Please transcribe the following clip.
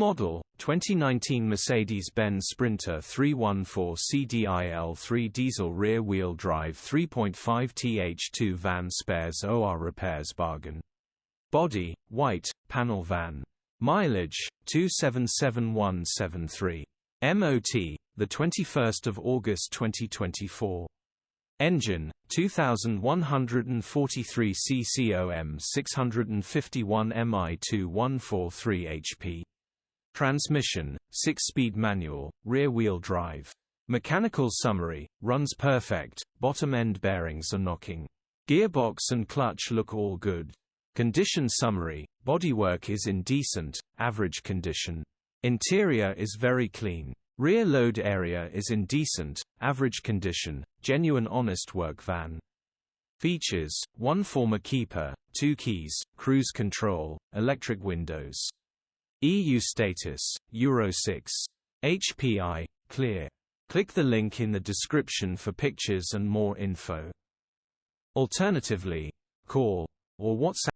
Model, 2019 Mercedes-Benz Sprinter 314 CDIL3 diesel rear-wheel drive 3.5t H2 van spares OR repairs bargain. Body, white, panel van. Mileage, 277173. MOT, 21 August 2024. Engine, 2143 cc OM651 MI2 143 HP. Transmission, 6-speed manual, rear-wheel drive. Mechanical summary, runs perfect, bottom end bearings are knocking. Gearbox and clutch look all good. Condition summary, bodywork is in decent, average condition. Interior is very clean. Rear load area is in decent, average condition, genuine honest work van. Features, 1 former keeper, 2 keys, cruise control, electric windows. EU status, Euro 6. HPI, clear. Click the link in the description for pictures and more info. Alternatively, call or WhatsApp